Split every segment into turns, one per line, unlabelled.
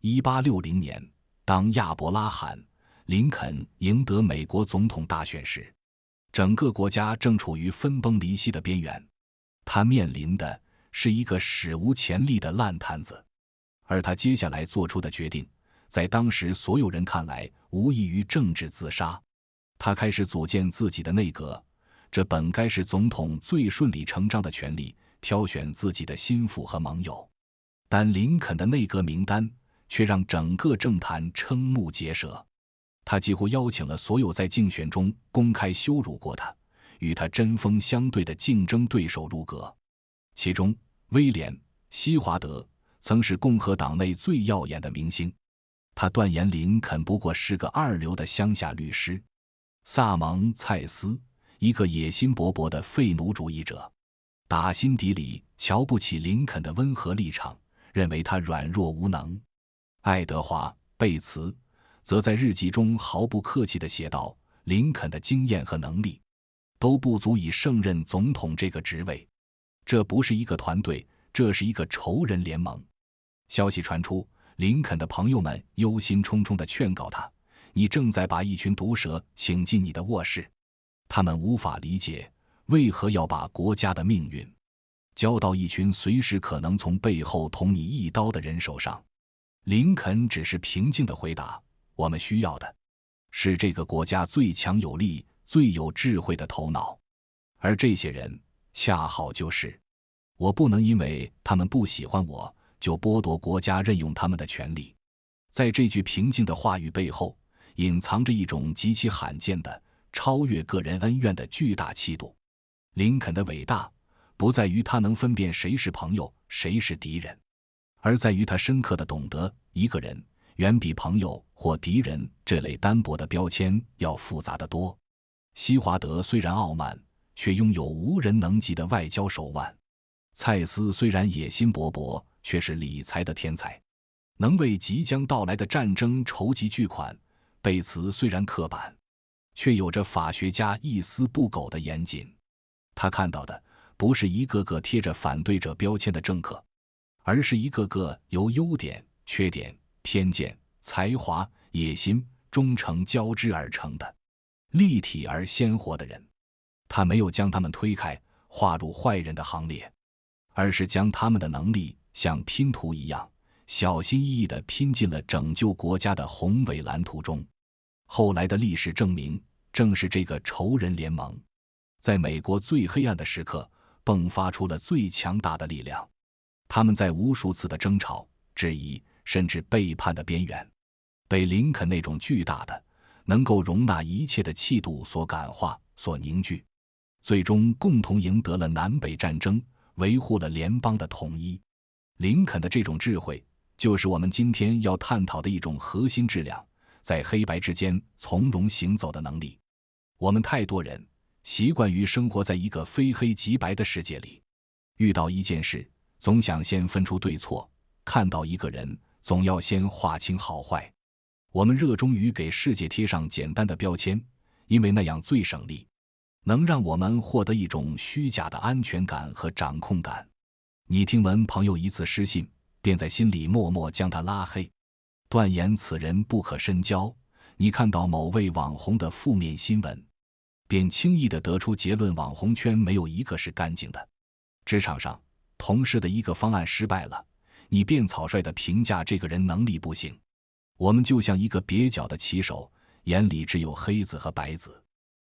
1860年，当亚伯拉罕·林肯赢得美国总统大选时，整个国家正处于分崩离析的边缘，他面临的是一个史无前例的烂摊子，而他接下来做出的决定，在当时所有人看来无异于政治自杀。他开始组建自己的内阁，这本该是总统最顺理成章的权利，挑选自己的心腹和盟友。但林肯的内阁名单却让整个政坛瞠目结舌。他几乎邀请了所有在竞选中公开羞辱过他、与他针锋相对的竞争对手入阁。其中，威廉·西华德曾是共和党内最耀眼的明星，他断言林肯不过是个二流的乡下律师。萨蒙·蔡斯，一个野心勃勃的废奴主义者，打心底里瞧不起林肯的温和立场，认为他软弱无能。爱德华·贝茨则在日记中毫不客气地写道，林肯的经验和能力都不足以胜任总统这个职位。这不是一个团队，这是一个仇人联盟。消息传出，林肯的朋友们忧心忡忡地劝告他，你正在把一群毒蛇请进你的卧室。他们无法理解为何要把国家的命运交到一群随时可能从背后捅你一刀的人手上。林肯只是平静地回答，我们需要的是这个国家最强有力、最有智慧的头脑，而这些人恰好就是我。不能因为他们不喜欢我就剥夺国家任用他们的权利。在这句平静的话语背后，隐藏着一种极其罕见的超越个人恩怨的巨大气度。林肯的伟大不在于他能分辨谁是朋友谁是敌人，而在于他深刻地懂得一个人远比朋友或敌人这类单薄的标签要复杂得多。西华德虽然傲慢，却拥有无人能及的外交手腕。蔡斯虽然野心勃勃，却是理财的天才，能为即将到来的战争筹集巨款。贝茨虽然刻板，却有着法学家一丝不苟的严谨。他看到的不是一个个贴着反对者标签的政客，而是一个个由优点、缺点、偏见、才华、野心、忠诚交织而成的立体而鲜活的人。他没有将他们推开，划入坏人的行列，而是将他们的能力像拼图一样小心翼翼地拼进了拯救国家的宏伟蓝图中。后来的历史证明，正是这个仇人联盟在美国最黑暗的时刻迸发出了最强大的力量。他们在无数次的争吵、质疑甚至背叛的边缘，被林肯那种巨大的能够容纳一切的气度所感化、所凝聚，最终共同赢得了南北战争，维护了联邦的统一。林肯的这种智慧，就是我们今天要探讨的一种核心质量，在黑白之间从容行走的能力。我们太多人习惯于生活在一个非黑即白的世界里，遇到一件事总想先分出对错，看到一个人总要先划清好坏。我们热衷于给世界贴上简单的标签，因为那样最省力，能让我们获得一种虚假的安全感和掌控感。你听闻朋友一次失信，便在心里默默将他拉黑，断言此人不可深交。你看到某位网红的负面新闻，便轻易地得出结论，网红圈没有一个是干净的。职场上，同事的一个方案失败了，你便草率地评价这个人能力不行。我们就像一个蹩脚的棋手，眼里只有黑子和白子，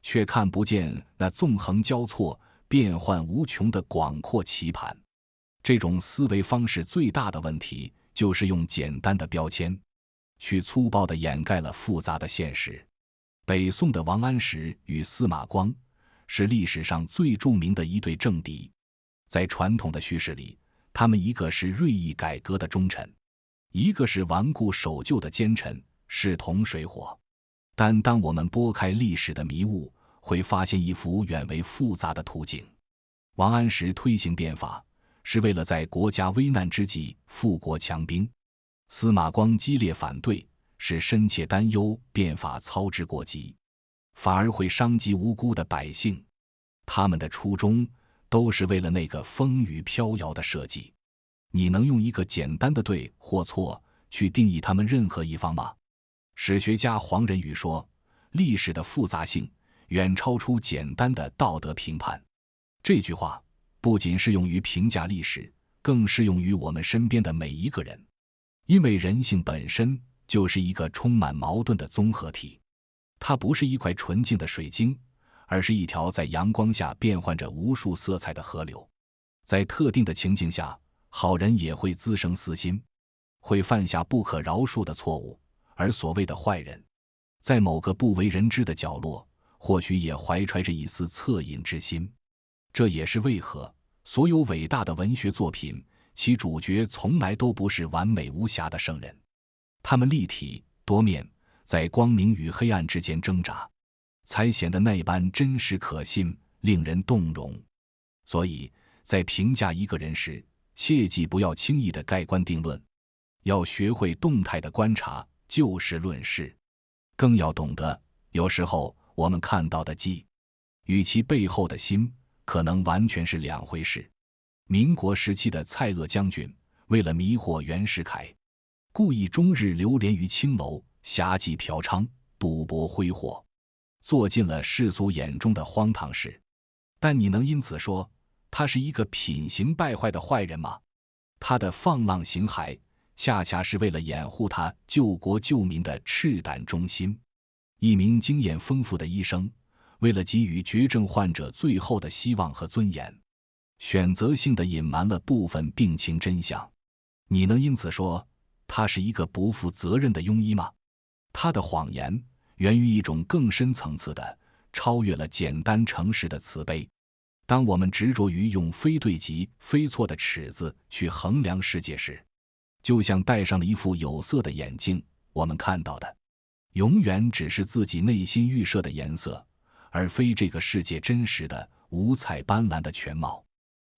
却看不见那纵横交错、变幻无穷的广阔棋盘。这种思维方式最大的问题，就是用简单的标签去粗暴地掩盖了复杂的现实。北宋的王安石与司马光是历史上最著名的一对政敌。在传统的叙事里，他们一个是锐意改革的忠臣，一个是顽固守旧的奸臣，势同水火。但当我们拨开历史的迷雾，会发现一幅远为复杂的图景。王安石推行变法，是为了在国家危难之际富国强兵；司马光激烈反对，是深切担忧变法操之过急，反而会伤及无辜的百姓。他们的初衷都是为了那个风雨飘摇的设计。你能用一个简单的对或错去定义他们任何一方吗？史学家黄仁宇说，历史的复杂性远超出简单的道德评判。这句话不仅适用于评价历史，更适用于我们身边的每一个人。因为人性本身就是一个充满矛盾的综合体，它不是一块纯净的水晶，而是一条在阳光下变换着无数色彩的河流。在特定的情境下，好人也会滋生私心，会犯下不可饶恕的错误，而所谓的坏人，在某个不为人知的角落，或许也怀揣着一丝恻隐之心。这也是为何所有伟大的文学作品，其主角从来都不是完美无瑕的圣人，他们立体多面，在光明与黑暗之间挣扎，才显得那般真实可信，令人动容。所以在评价一个人时，切记不要轻易的盖棺定论，要学会动态的观察，就事论事。更要懂得，有时候我们看到的迹与其背后的心可能完全是两回事。民国时期的蔡锷将军为了迷惑袁世凯，故意终日流连于青楼，侠妓嫖娼，赌博挥霍，做尽了世俗眼中的荒唐事。但你能因此说他是一个品行败坏的坏人吗？他的放浪形骸恰恰是为了掩护他救国救民的赤胆忠心。一名经验丰富的医生，为了给予绝症患者最后的希望和尊严，选择性地隐瞒了部分病情真相。你能因此说他是一个不负责任的庸医吗？他的谎言源于一种更深层次的、超越了简单诚实的慈悲。当我们执着于用非对极、非错的尺子去衡量世界时，就像戴上了一副有色的眼镜，我们看到的永远只是自己内心预设的颜色，而非这个世界真实的五彩斑斓的全貌。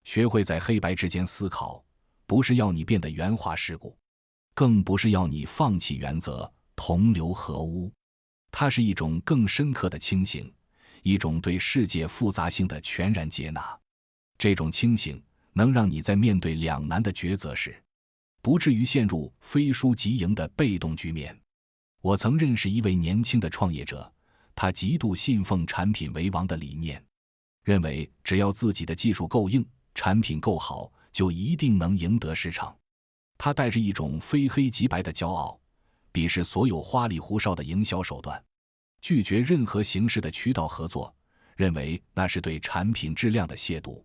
学会在黑白之间思考，不是要你变得圆滑世故，更不是要你放弃原则，同流合污。它是一种更深刻的清醒，一种对世界复杂性的全然接纳。这种清醒能让你在面对两难的抉择时，不至于陷入非输即赢的被动局面。我曾认识一位年轻的创业者，他极度信奉产品为王的理念，认为只要自己的技术够硬，产品够好，就一定能赢得市场。他带着一种非黑即白的骄傲，鄙视所有花里胡哨的营销手段，拒绝任何形式的渠道合作，认为那是对产品质量的亵渎。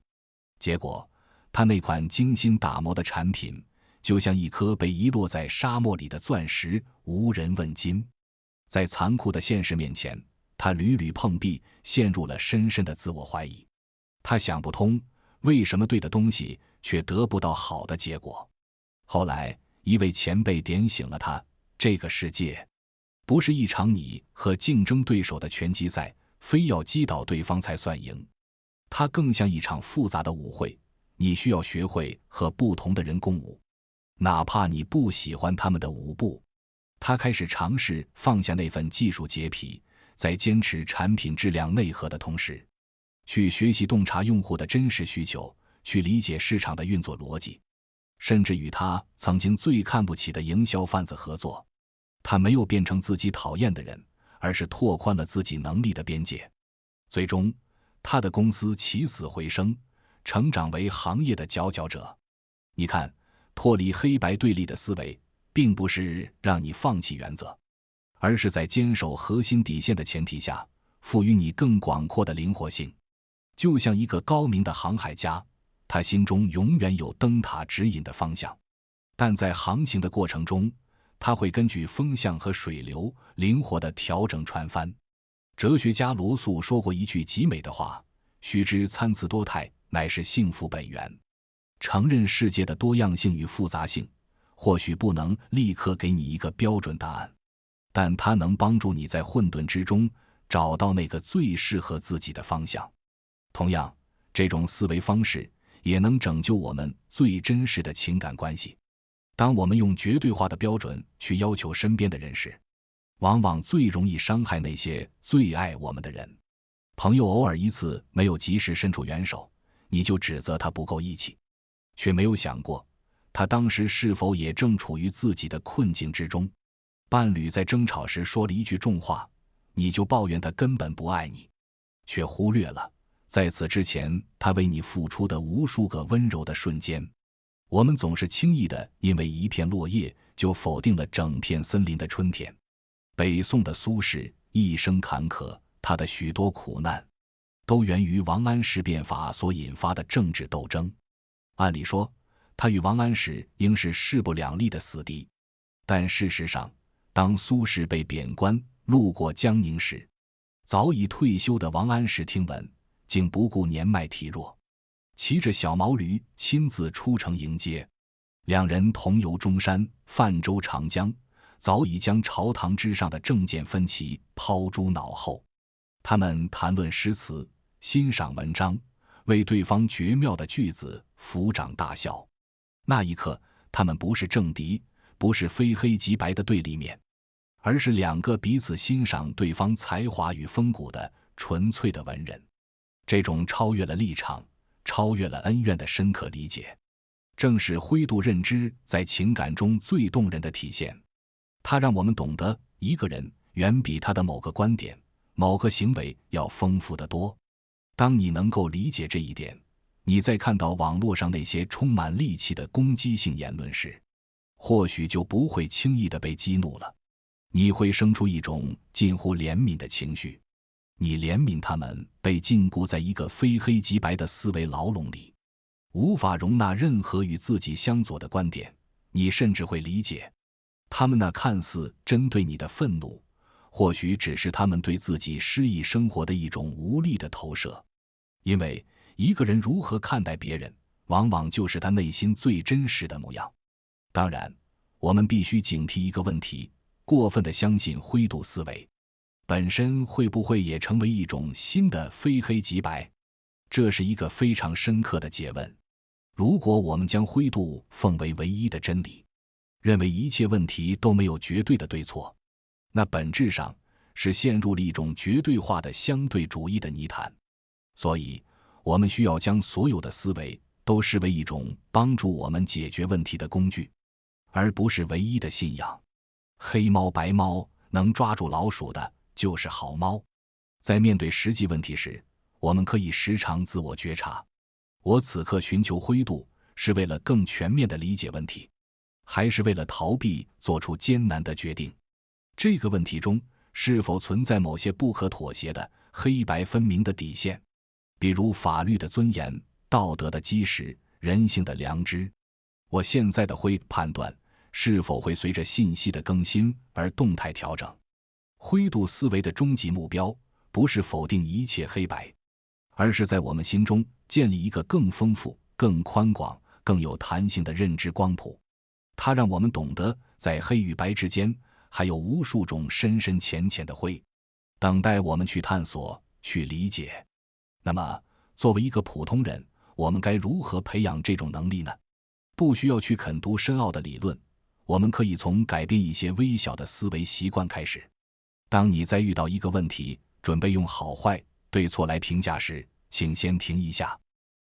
结果，他那款精心打磨的产品就像一颗被遗落在沙漠里的钻石，无人问津。在残酷的现实面前，他屡屡碰壁，陷入了深深的自我怀疑。他想不通，为什么对的东西却得不到好的结果。后来，一位前辈点醒了他，这个世界不是一场你和竞争对手的拳击赛，非要击倒对方才算赢。它更像一场复杂的舞会，你需要学会和不同的人共舞，哪怕你不喜欢他们的舞步。他开始尝试放下那份技术洁癖，在坚持产品质量内核的同时，去学习洞察用户的真实需求，去理解市场的运作逻辑，甚至与他曾经最看不起的营销贩子合作。他没有变成自己讨厌的人，而是拓宽了自己能力的边界。最终，他的公司起死回生，成长为行业的佼佼者。你看，脱离黑白对立的思维，并不是让你放弃原则，而是在坚守核心底线的前提下，赋予你更广阔的灵活性。就像一个高明的航海家，他心中永远有灯塔指引的方向，但在航行的过程中，他会根据风向和水流灵活地调整船帆。哲学家罗素说过一句极美的话：须知参差多态，乃是幸福本源。承认世界的多样性与复杂性，或许不能立刻给你一个标准答案，但它能帮助你在混沌之中找到那个最适合自己的方向。同样，这种思维方式也能拯救我们最真实的情感关系。当我们用绝对化的标准去要求身边的人时，往往最容易伤害那些最爱我们的人。朋友偶尔一次没有及时伸出援手，你就指责他不够义气，却没有想过他当时是否也正处于自己的困境之中？伴侣在争吵时说了一句重话，你就抱怨他根本不爱你，却忽略了在此之前他为你付出的无数个温柔的瞬间。我们总是轻易地因为一片落叶就否定了整片森林的春天。北宋的苏轼一生坎坷，他的许多苦难都源于王安石变法所引发的政治斗争。按理说，他与王安石应是势不两立的死敌，但事实上，当苏轼被贬官，路过江宁时，早已退休的王安石听闻，竟不顾年迈体弱，骑着小毛驴亲自出城迎接。两人同游中山、泛舟长江，早已将朝堂之上的政见分歧抛诸脑后。他们谈论诗词，欣赏文章，为对方绝妙的句子抚掌大笑。那一刻，他们不是政敌，不是非黑即白的对立面，而是两个彼此欣赏对方才华与风骨的纯粹的文人。这种超越了立场、超越了恩怨的深刻理解，正是灰度认知在情感中最动人的体现。它让我们懂得，一个人远比他的某个观点、某个行为要丰富得多。当你能够理解这一点，你在看到网络上那些充满戾气的攻击性言论时，或许就不会轻易地被激怒了。你会生出一种近乎怜悯的情绪，你怜悯他们被禁锢在一个非黑即白的思维牢笼里，无法容纳任何与自己相左的观点。你甚至会理解他们那看似针对你的愤怒，或许只是他们对自己失意生活的一种无力的投射。因为一个人如何看待别人，往往就是他内心最真实的模样。当然，我们必须警惕一个问题：过分地相信灰度思维本身会不会也成为一种新的非黑即白？这是一个非常深刻的诘问。如果我们将灰度奉为唯一的真理，认为一切问题都没有绝对的对错，那本质上是陷入了一种绝对化的相对主义的泥潭。所以，我们需要将所有的思维都视为一种帮助我们解决问题的工具，而不是唯一的信仰。黑猫白猫，能抓住老鼠的就是好猫。在面对实际问题时，我们可以时常自我觉察：我此刻寻求灰度，是为了更全面地理解问题，还是为了逃避做出艰难的决定？这个问题中是否存在某些不可妥协的黑白分明的底线？比如法律的尊严、道德的基石、人性的良知。我现在的灰判断是否会随着信息的更新而动态调整。灰度思维的终极目标不是否定一切黑白，而是在我们心中建立一个更丰富、更宽广、更有弹性的认知光谱。它让我们懂得，在黑与白之间还有无数种深深浅浅的灰，等待我们去探索、去理解。那么，作为一个普通人，我们该如何培养这种能力呢？不需要去啃读深奥的理论，我们可以从改变一些微小的思维习惯开始。当你在遇到一个问题，准备用好坏、对错来评价时，请先停一下，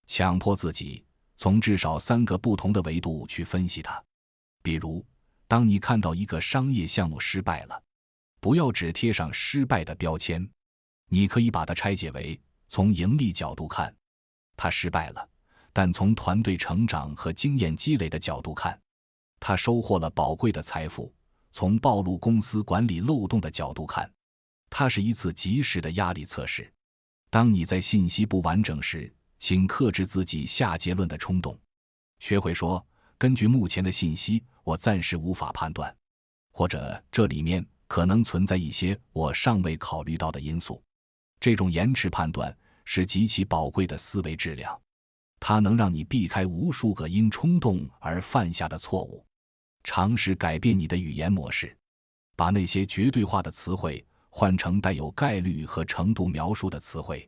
强迫自己从至少3个不同的维度去分析它。比如，当你看到一个商业项目失败了，不要只贴上失败的标签，你可以把它拆解为：从盈利角度看，它失败了；但从团队成长和经验积累的角度看，它收获了宝贵的财富；从暴露公司管理漏洞的角度看，它是一次及时的压力测试。当你在信息不完整时，请克制自己下结论的冲动，学会说：根据目前的信息，我暂时无法判断，或者这里面可能存在一些我尚未考虑到的因素。这种延迟判断是极其宝贵的思维质量，它能让你避开无数个因冲动而犯下的错误。尝试改变你的语言模式，把那些绝对化的词汇换成带有概率和程度描述的词汇。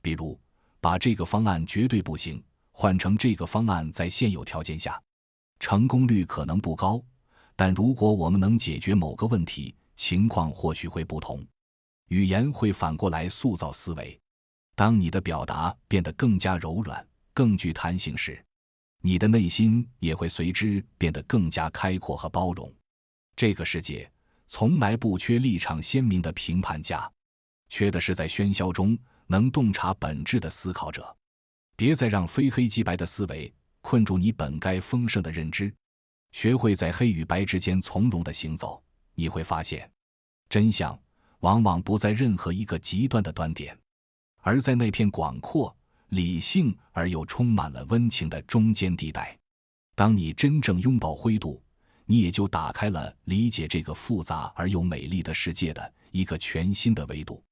比如，把这个方案绝对不行换成这个方案在现有条件下成功率可能不高，但如果我们能解决某个问题，情况或许会不同。语言会反过来塑造思维。当你的表达变得更加柔软、更具弹性时，你的内心也会随之变得更加开阔和包容。这个世界从来不缺立场鲜明的评判家，缺的是在喧嚣中能洞察本质的思考者。别再让非黑即白的思维困住你本该丰盛的认知，学会在黑与白之间从容地行走，你会发现，真相往往不在任何一个极端的端点，而在那片广阔、理性而又充满了温情的中间地带。当你真正拥抱灰度，你也就打开了理解这个复杂而又美丽的世界的一个全新的维度。